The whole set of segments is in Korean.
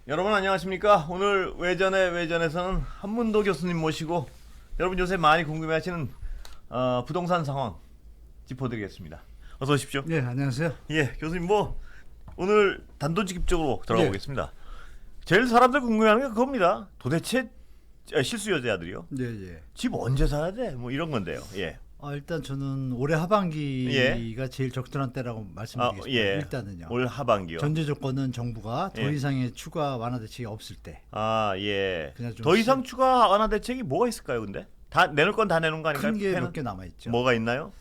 여러분 안녕하십니까? 오늘 외전에서는 한문도 교수님 모시고 여러분 요새 많이 궁금해하시는 부동산 상황 짚어드리겠습니다. 어서 오십시오. 네, 안녕하세요. 예, 교수님 오늘 단도직입적으로 들어가 예. 보겠습니다. 제일 사람들 궁금해하는 게 그겁니다. 도대체 실수요자들이요. 네, 예. 집 언제 사야 돼? 뭐 이런 건데요. 예. 일단 저는 올해 하반기가 제일 적절한 때라고 말씀드리겠습니다. 예. 일단은요. 올 하반기요. 전제 조건은 정부가 더 예. 이상의 추가 완화 대책이 없을 때. 예. 그냥 좀 더 이상 추가 완화 대책이 뭐가 있을까요, 근데? 다 내놓을 건 다 내놓은 거 아닌가요? 큰 게 폐는? 몇 개 남아 있죠. 뭐가 있나요?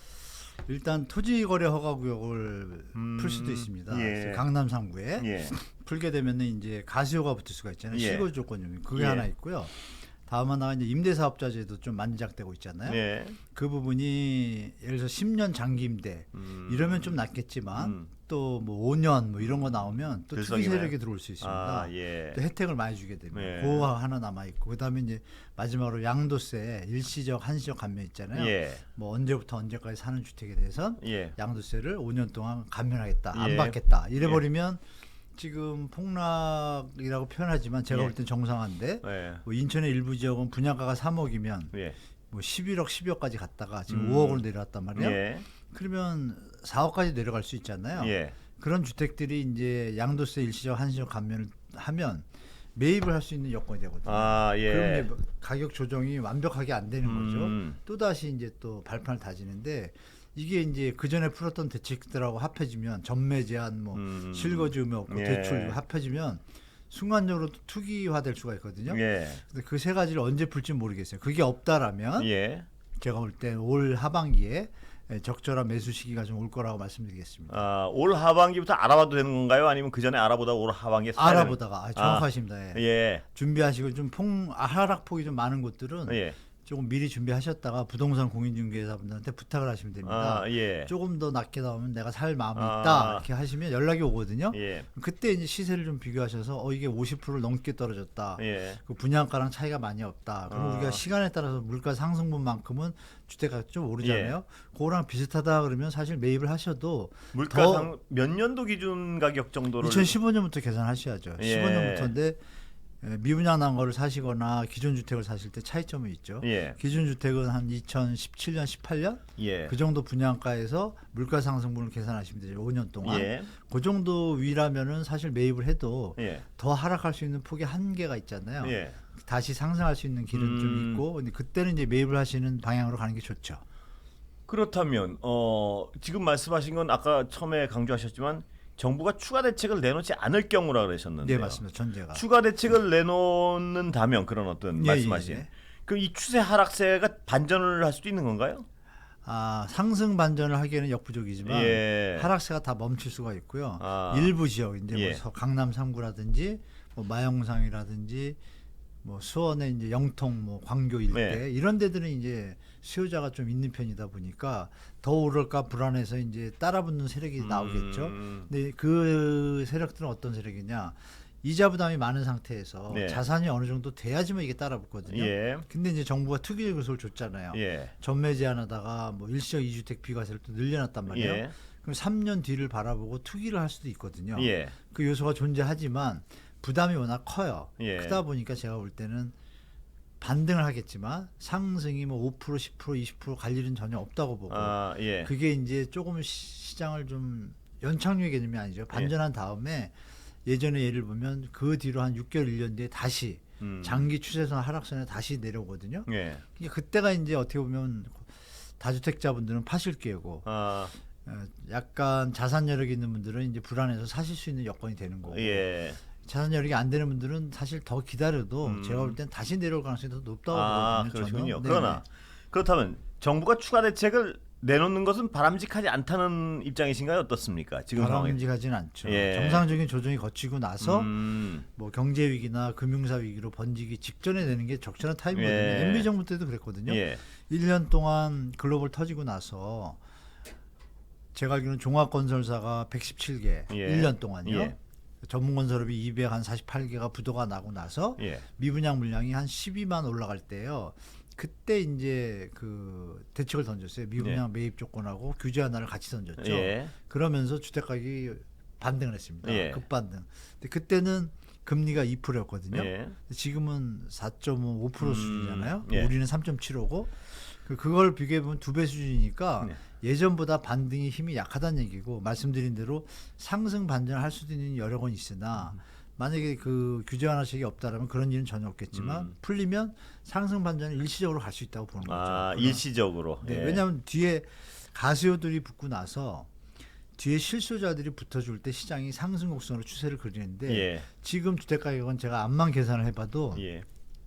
일단 토지 거래 허가 구역을 풀 수도 있습니다. 예. 그래서 강남 3구에 예. 풀게 되면은 이제 가수요가 붙을 수가 있잖아요. 예. 실거주 조건이 그게 예. 하나 있고요. 다음 하나가 이제 임대사업자제도 좀 만지작되고 있잖아요. 예. 그 부분이 예를 들어서 10년 장기 임대 이러면 좀 낫겠지만 또 뭐 5년 뭐 이런 거 나오면 또 투기 들썩이나요? 세력이 들어올 수 있습니다. 예. 또 혜택을 많이 주게 되면 예. 그거 하나 남아 있고 그다음에 이제 마지막으로 양도세 일시적 한시적 감면 있잖아요. 예. 뭐 언제부터 언제까지 사는 주택에 대해선 예. 양도세를 5년 동안 감면하겠다. 안 예. 받겠다. 이래 버리면 지금 폭락이라고 표현하지만 제가 예. 볼 땐 정상화인데 예. 뭐 인천의 일부 지역은 분양가가 3억이면 예. 뭐 11억, 12억까지 갔다가 지금 5억으로 내려왔단 말이에요. 예. 그러면 4억까지 내려갈 수 있잖아요. 예. 그런 주택들이 이제 양도세 일시적 한시적 감면을 하면 매입을 할 수 있는 여건이 되거든요. 예. 그럼 이제 가격 조정이 완벽하게 안 되는 거죠. 음. 또 다시 이제 또 발판을 다지는데 이게 이제 그 전에 풀었던 대책들하고 합해지면 전매 제한, 뭐 실거주 의무 없고 예. 대출 합해지면 순간적으로 또 투기화될 수가 있거든요. 예. 근데 그 세 가지를 언제 풀지 모르겠어요. 그게 없다라면 예. 제가 볼 때 올 하반기에 적절한 매수 시기가 좀 올 거라고 말씀드리겠습니다. 올 하반기부터 알아봐도 되는 건가요? 아니면 그 전에 알아보다 올 하반기에 사야 알아보다가 정확하십니다. 되는... 예. 예. 준비하시고 좀 하락폭이 좀 많은 곳들은 예. 조금 미리 준비하셨다가 부동산 공인중개사분들한테 부탁을 하시면 됩니다. 예. 조금 더 낮게 나오면 내가 살 마음이 있다 이렇게 하시면 연락이 오거든요. 예. 그때 이제 시세를 좀 비교하셔서 이게 50% 넘게 떨어졌다. 예. 그 분양가랑 차이가 많이 없다. 그럼 우리가 시간에 따라서 물가 상승분만큼은 주택가 좀 오르잖아요. 그거랑 비슷하다 그러면 사실 매입을 하셔도 물가 몇 년도 기준 가격 정도를 2015년부터 계산하셔야죠. 예. 15년부터인데 미분양 난 거를 사시거나 기존 주택을 사실 때 차이점이 있죠. 예. 기존 주택은 한 2017년, 18년 예. 그 정도 분양가에서 물가 상승분을 계산하시면 되죠. 5년 동안. 예. 그 정도 위라면은 사실 매입을 해도 예. 더 하락할 수 있는 폭이 한계가 있잖아요. 예. 다시 상승할 수 있는 길은 좀 있고, 근데 그때는 이제 매입을 하시는 방향으로 가는 게 좋죠. 그렇다면 지금 말씀하신 건 아까 처음에 강조하셨지만 정부가 추가 대책을 내놓지 않을 경우라 그러셨는데. 네, 맞습니다. 전제가. 추가 대책을 내놓는다면 그런 어떤 말씀하신 예. 그럼 이 추세 하락세가 반전을 할 수도 있는 건가요? 상승 반전을 하기에는 역부족이지만 예. 하락세가 다 멈출 수가 있고요. 아. 일부 지역 이제 예. 뭐 강남 3구라든지 뭐 마영상이라든지 뭐 수원의 이제 영통 뭐 광교 일대 네. 이런 데들은 이제 수요자가 좀 있는 편이다 보니까 더 오를까 불안해서 이제 따라붙는 세력이 나오겠죠. 근데 그 세력들은 어떤 세력이냐? 이자 부담이 많은 상태에서 네. 자산이 어느 정도 돼야지만 이게 따라붙거든요. 예. 근데 이제 정부가 투기 요소를 줬잖아요. 예. 전매 제한하다가 뭐 일시적 2주택 비과세를 또 늘려놨단 말이에요. 예. 그럼 3년 뒤를 바라보고 투기를 할 수도 있거든요. 예. 그 요소가 존재하지만 부담이 워낙 커요. 예. 크다 보니까 제가 볼 때는 반등을 하겠지만 상승이 뭐 5%, 10%, 20%갈 일은 전혀 없다고 보고 예. 그게 이제 조금 시장을 좀 연착륙의 개념이 아니죠. 반전한 다음에 예전에 예를 보면 그 뒤로 한 6개월, 1년 뒤에 다시 장기 추세선 하락선에 다시 내려오거든요. 예. 그때가 이제 어떻게 보면 다주택자분들은 파실 기회고 약간 자산 여력이 있는 분들은 이제 불안해서 사실 수 있는 여건이 되는 거고 예. 자산 여력이 안 되는 분들은 사실 더 기다려도 제가 볼 땐 다시 내려올 가능성이 더 높다고 보거든요. 그렇군요. 저는. 그러나 그렇다면 정부가 추가 대책을 내놓는 것은 바람직하지 않다는 입장이신가요? 어떻습니까? 지금 상황에. 바람직하지는 않죠. 예. 정상적인 조정이 거치고 나서 뭐 경제 위기나 금융사 위기로 번지기 직전에 내는 게 적절한 타이밍이거든요. 예. MB 정부 때도 그랬거든요. 예. 1년 동안 글로벌 터지고 나서 제가 알기로는 종합건설사가 117개 예. 1년 동안요. 예. 전문건설업이 248개가 부도가 나고 나서 예. 미분양 물량이 한 12만 올라갈 때요. 그때 이제 그 대책을 던졌어요. 미분양 매입 조건하고 규제 하나를 같이 던졌죠. 예. 그러면서 주택 가격이 반등을 했습니다. 예. 급반등. 근데 그때는 금리가 2%였거든요. 예. 지금은 4.5% 수준이잖아요. 예. 우리는 3.75고 그걸 비교해 보면 2배 수준이니까 예전보다 반등의 힘이 약하다는 얘기고 말씀드린 대로 상승 반전을 할 수도 있는 여력은 있으나 만약에 그 규제 완화책이 없다라면 그런 일은 전혀 없겠지만 풀리면 상승 반전은 일시적으로 갈 수 있다고 보는 거죠. 아, 일시적으로. 네, 예. 왜냐하면 뒤에 가수요들이 붙고 나서 뒤에 실수요자들이 붙어줄 때 시장이 상승 곡선으로 추세를 그리는데 예. 지금 주택가격은 제가 암만 계산을 해봐도 예.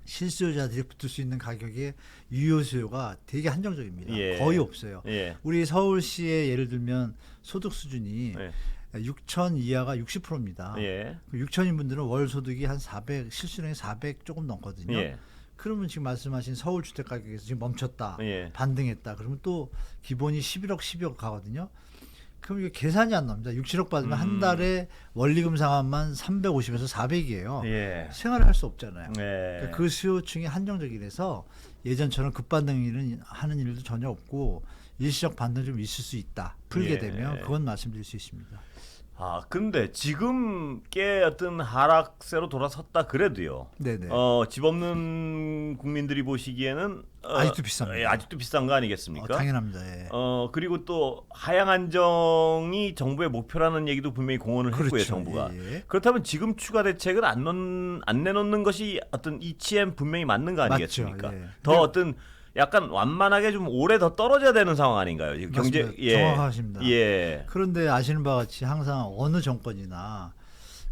실수요자들이 붙을 수 있는 가격의 유효 수요가 되게 한정적입니다. 예. 거의 없어요. 예. 우리 서울시의 예를 들면 소득 수준이 예. 6천 이하가 60%입니다. 예. 6천인 분들은 월 소득이 한 400, 실수령이 400 조금 넘거든요. 예. 그러면 지금 말씀하신 서울 주택 가격에서 지금 멈췄다, 예. 반등했다. 그러면 또 기본이 11억, 12억 가거든요. 그럼 이게 계산이 안 납니다. 6, 7억 받으면 한 달에 원리금 상환만 350에서 400이에요. 예. 생활을 할 수 없잖아요. 예. 그러니까 그 수요층이 한정적이라서 예전처럼 급반등을 하는 일도 전혀 없고 일시적 반등 좀 있을 수 있다. 풀게 예. 되면 그건 말씀드릴 수 있습니다. 아, 근데 지금 꽤 어떤 하락세로 돌아섰다 그래도요. 네네. 집 없는 국민들이 보시기에는 아직도 비쌉니다. 예, 아직도 비싼 거 아니겠습니까? 당연합니다. 예. 그리고 또 하향 안정이 정부의 목표라는 얘기도 분명히 공언을 했고요, 그렇죠. 정부가. 예, 예. 그렇다면 지금 추가 대책을 안 내놓는 것이 어떤 이치엔 분명히 맞는 거 아니겠습니까? 맞죠. 예. 더 어떤 약간 완만하게 좀 오래 더 떨어져야 되는 상황 아닌가요? 지금 경제 맞습니다. 정확하십니다. 예. 그런데 아시는 바와 같이 항상 어느 정권이나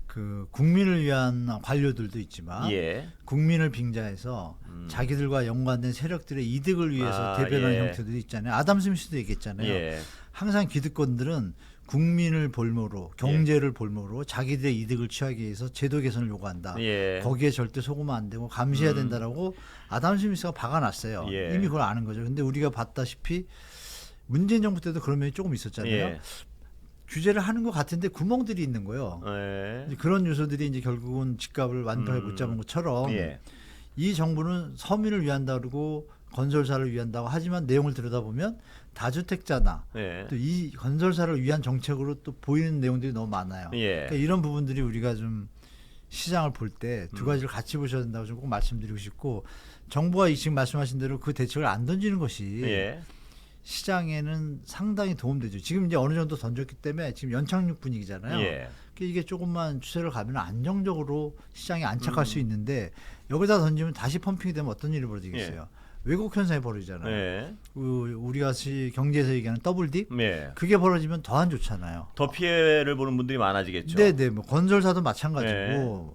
그 국민을 위한 관료들도 있지만 예. 국민을 빙자해서 자기들과 연관된 세력들의 이득을 위해서 대변하는 예. 형태들이 있잖아요. 아담 스미스도 얘기했잖아요. 예. 항상 기득권들은 국민을 볼모로 경제를 볼모로 자기들의 이득을 취하기 위해서 제도 개선을 요구한다. 예. 거기에 절대 속으면 안 되고 감시해야 된다라고 아담 스미스가 박아놨어요. 예. 이미 그걸 아는 거죠. 근데 우리가 봤다시피 문재인 정부 때도 그런 면이 조금 있었잖아요. 예. 규제를 하는 것 같은데 구멍들이 있는 거예요. 예. 이제 그런 요소들이 이제 결국은 집값을 완벽하게 못 잡은 것처럼 예. 이 정부는 서민을 위한다 그러고 건설사를 위한다고 하지만 내용을 들여다보면 다주택자나 예. 또 이 건설사를 위한 정책으로 또 보이는 내용들이 너무 많아요. 예. 그러니까 이런 부분들이 우리가 좀 시장을 볼 때 두 가지를 같이 보셔야 된다고 좀 꼭 말씀드리고 싶고 정부가 지금 말씀하신 대로 그 대책을 안 던지는 것이 예. 시장에는 상당히 도움되죠. 지금 이제 어느 정도 던졌기 때문에 지금 연착륙 분위기잖아요. 예. 그러니까 이게 조금만 추세를 가면 안정적으로 시장이 안착할 수 있는데 여기다 던지면 다시 펌핑이 되면 어떤 일이 벌어지겠어요? 왜곡 현상이 벌어지잖아요. 예. 우리가 경제에서 얘기하는 더블 딥 예. 그게 벌어지면 더 안 좋잖아요. 더 피해를 보는 분들이 많아지겠죠. 네네, 뭐 건설사도 마찬가지고 네.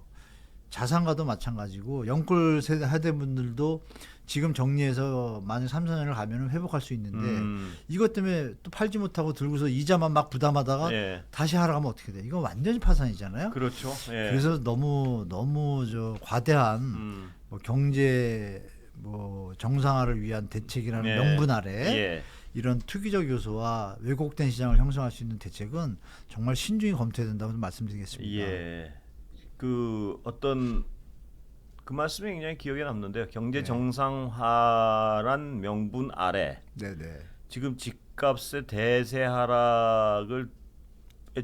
자산가도 마찬가지고 영끌 세대 분들도 지금 정리해서 만약 3, 4년을 가면 회복할 수 있는데 이것 때문에 또 팔지 못하고 들고서 이자만 막 부담하다가 예. 다시 하락하면 어떻게 돼? 이거 완전히 파산이잖아요. 그렇죠. 예. 그래서 너무 저 과대한 뭐 경제 뭐 정상화를 위한 대책이라는 예. 명분 아래 예. 이런 투기적 요소와 왜곡된 시장을 형성할 수 있는 대책은 정말 신중히 검토해야 된다고 말씀드리겠습니다. 예. 그 어떤 그 말씀이 굉장히 기억에 남는데요. 경제 네. 정상화란 명분 아래 네네. 지금 집값의 대세 하락을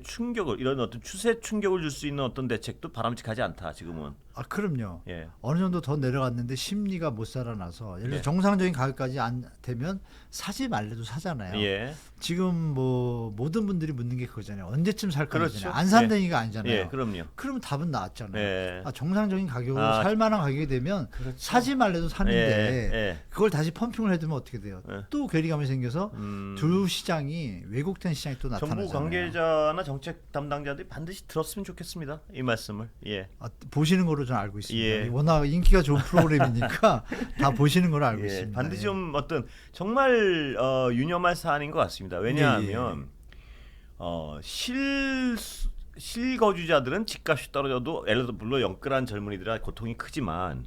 충격을 이런 어떤 추세 충격을 줄 수 있는 어떤 대책도 바람직하지 않다. 지금은. 아 그럼요. 예. 어느 정도 더 내려갔는데 심리가 못 살아나서 예를 들어 네. 정상적인 가격까지 안 되면 사지 말래도 사잖아요. 예. 지금 뭐 모든 분들이 묻는 게 그거잖아요. 언제쯤 살까 그렇죠. 하잖아요. 안 산다니까 아니잖아요. 예. 그럼요. 그러면 답은 나왔잖아요. 예. 아, 정상적인 가격으로 아, 살 만한 가격이 되면 그렇죠. 사지 말래도 사는데 예. 예. 그걸 다시 펌핑을 해두면 어떻게 돼요? 예. 또 괴리감이 생겨서 두 시장이 왜곡된 시장이 또 나타나잖아요. 정부 관계자나 정책 담당자들이 반드시 들었으면 좋겠습니다. 이 말씀을. 예. 아, 보시는 거로 저는 알고 있습니다. 예. 워낙 인기가 좋은 프로그램이니까 다 보시는 거로 알고 예, 있습니다. 반드시 예. 좀 어떤 정말 유념할 사안인 것 같습니다. 왜냐하면 실거주자들은 집값이 떨어져도 예를 들어 물론 영끌한 젊은이들의 고통이 크지만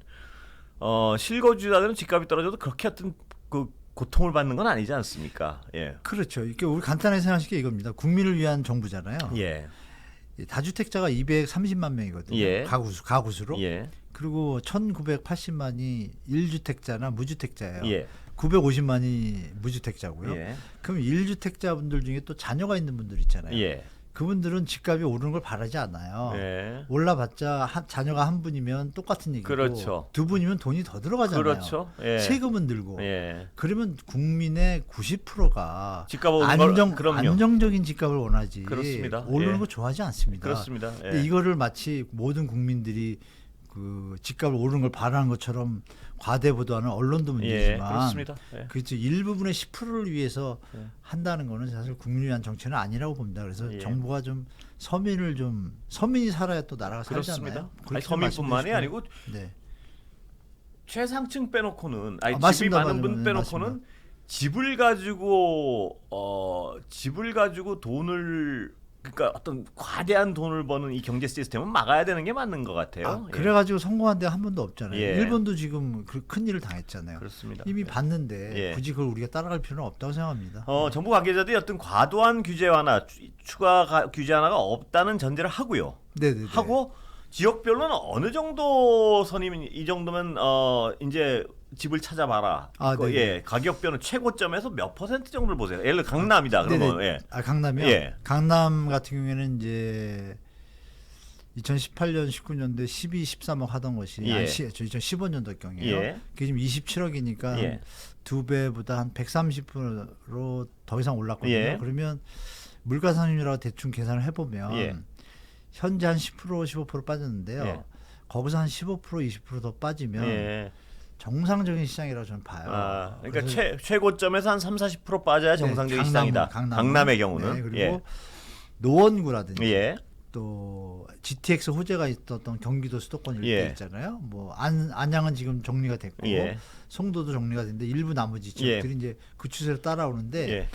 실거주자들은 집값이 떨어져도 그렇게 어떤 그 고통을 받는 건 아니지 않습니까? 예. 그렇죠. 이게 우리 간단하게 생각하실 게 이겁니다. 국민을 위한 정부잖아요. 예. 다주택자가 230만 명이거든요. 예. 가구수로. 예. 그리고 1,980만이 1주택자나 무주택자예요. 예. 950만이 무주택자고요. 예. 그럼 1주택자 분들 중에 또 자녀가 있는 분들 있잖아요. 예. 그분들은 집값이 오르는 걸 바라지 않아요. 예. 올라봤자 자녀가 한 분이면 똑같은 얘기고 그렇죠. 두 분이면 돈이 더 들어가잖아요. 그렇죠. 예. 세금은 들고. 예. 그러면 국민의 90%가 집값 오르는 걸 그럼요. 안정적인 집값을 원하지. 그렇습니다. 오르는 예. 거 좋아하지 않습니다. 그렇습니다. 예. 근데 이거를 마치 모든 국민들이 그 집값을 오르는 걸 바라는 것처럼 과대보도하는 언론도 예. 문제지만 그렇습니다. 예. 그렇죠. 일부분의 10%를 위해서 예. 한다는 거는 사실 국민을 위한 정책은 아니라고 봅니다. 그래서 예. 정부가 좀 서민이 살아야 또 나라가 그렇습니다. 살잖아요. 아니, 그렇게 서민뿐만이 말씀드리고 아니고 네. 최상층 빼놓고는 아니 집이 맞습니다. 많은 분 맞습니다. 빼놓고는 맞습니다. 집을 가지고 돈을 그러니까 어떤 과대한 돈을 버는 이 경제 시스템은 막아야 되는 게 맞는 것 같아요. 예. 그래가지고 성공한 데 한 번도 없잖아요. 예. 일본도 지금 큰 일을 당했잖아요. 그렇습니다. 이미 예. 봤는데 예. 굳이 그걸 우리가 따라갈 필요는 없다고 생각합니다. 정부 관계자들이 어떤 과도한 규제 완화, 추가 규제 완화가 없다는 전제를 하고요. 네네. 하고 지역별로는 어느 정도 선이면 이 정도면 이제 집을 찾아봐라. 아, 네네. 예, 가격별은 최고점에서 몇 퍼센트 정도를 보세요. 예를 들어 강남이다. 그러면 네네. 예. 강남이요? 예. 강남 같은 경우에는 이제 2018년, 19년도에 12, 13억 하던 것이 예. 저 2015년도 경이에요. 예. 그게 지금 27억이니까 예. 두 배보다 한 130%로 더 이상 올랐거든요. 예. 그러면 물가 상승률하고 대충 계산을 해보면 예. 현재 한 10%, 15% 빠졌는데요. 예. 거기서 한 15%, 20%더 빠지면 예. 정상적인 시장이라고 저는 봐요. 그러니까 그래서 최고점에서 한 30-40% 빠져야 정상적인 시장이다. 강남의 경우는. 네, 그리고 예. 노원구라든지 예. 또 GTX 호재가 있었던 경기도 수도권 일대 예. 있잖아요. 뭐 안양은 지금 정리가 됐고 예. 송도도 정리가 됐는데 일부 나머지 지역들이 이제 그 추세를 따라오는데 예.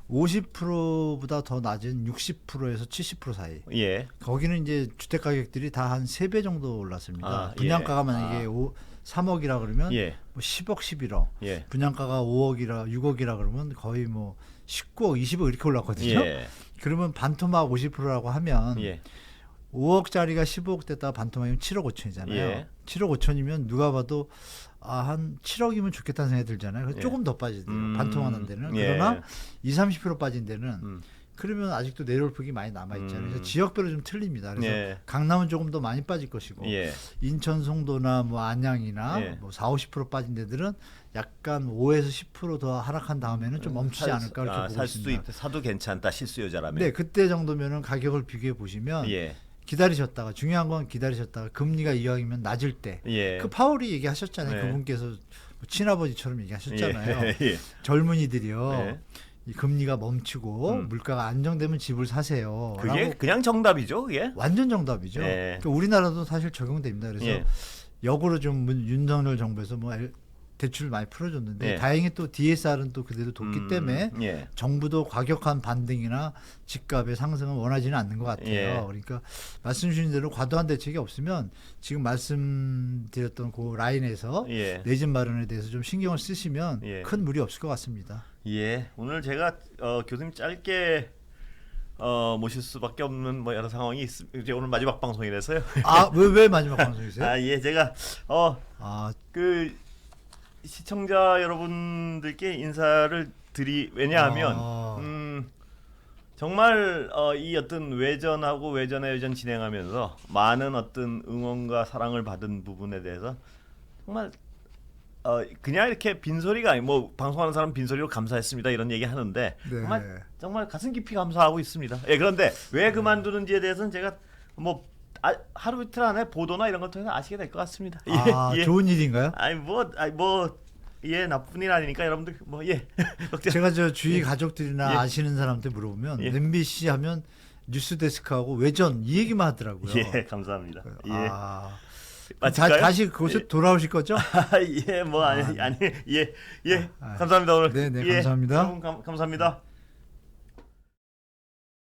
50%보다 더 낮은 60%에서 70% 사이. 예. 거기는 이제 주택 가격들이 다 한 3배 정도 올랐습니다. 아, 분양가가 예. 만약에 3억이라 그러면 예. 뭐 10억, 11억. 예. 분양가가 5억이라 6억이라 그러면 거의 뭐 19억, 20억 이렇게 올랐거든요. 예. 그러면 반토막 50%라고 하면 예. 5억짜리가 15억 됐다가 반토막이면 7억 5천이잖아요. 예. 7억 5천이면 누가 봐도 한 7억이면 좋겠다는 생각이 들잖아요. 그래서 예. 조금 더 빠지대요. 반토막 난 데는. 예. 그러나 20-30% 빠진 데는 음. 그러면 아직도 내려올 폭이 많이 남아있잖아요. 그래서 지역별로 좀 틀립니다. 그래서 예. 강남은 조금 더 많이 빠질 것이고 예. 인천, 송도나 뭐 안양이나 예. 뭐 4-50% 빠진 데들은 약간 5에서 10%더 하락한 다음에는 좀 멈추지 않을까 그렇게 보고 살 수도 있습니다. 있다. 사도 괜찮다. 실수요자라면. 네, 그때 정도면은 가격을 비교해 보시면 예. 기다리셨다가 중요한 건 기다리셨다가 금리가 이왕이면 낮을 때 예. 그 파월이 얘기하셨잖아요. 네. 그분께서 뭐 친아버지처럼 얘기하셨잖아요. 예. 예. 젊은이들이요. 예. 이 금리가 멈추고 물가가 안정되면 집을 사세요. 그게 라고 그냥 정답이죠, 그게. 완전 정답이죠. 예. 그러니까 우리나라도 사실 적용됩니다. 그래서 예. 역으로 좀 윤석열 정부에서 뭐 대출을 많이 풀어줬는데 예. 다행히 또 DSR은 또 그대로 뒀기 때문에 예. 정부도 과격한 반등이나 집값의 상승은 원하지는 않는 것 같아요. 예. 그러니까 말씀 주신 대로 과도한 대책이 없으면 지금 말씀드렸던 그 라인에서 예. 내 집 마련에 대해서 좀 신경을 쓰시면 예. 큰 무리 없을 것 같습니다. 예. 오늘 제가 교수님 짧게 모실 수밖에 없는 뭐 여러 상황이 이제 오늘 마지막 방송이라서요. 왜 마지막 방송이세요? 예. 제가 그 시청자 여러분들께 인사를 왜냐하면 정말 이 어떤 외전의 진행하면서 많은 어떤 응원과 사랑을 받은 부분에 대해서 정말 그냥 이렇게 빈소리가 아니 뭐 방송하는 사람 빈소리로 감사했습니다 이런 얘기 하는데 네. 정말 가슴 깊이 감사하고 있습니다. 예, 그런데 왜 그만두는지에 대해서는 제가 뭐 하루 이틀 안에 보도나 이런 걸 통해서 아시게 될 것 같습니다. 예. 좋은 일인가요? 나쁜 일 아니니까 여러분들 제가 저 주위 가족들이나 예. 아시는 사람한테 물어보면 예. MBC 하면 뉴스데스크하고 외전 이 얘기만 하더라고요. 예, 감사합니다. 예. 마칠까요? 다시 그곳에 돌아오실 거죠? 감사합니다 오늘. 네, 감사합니다. 여러분 감사합니다.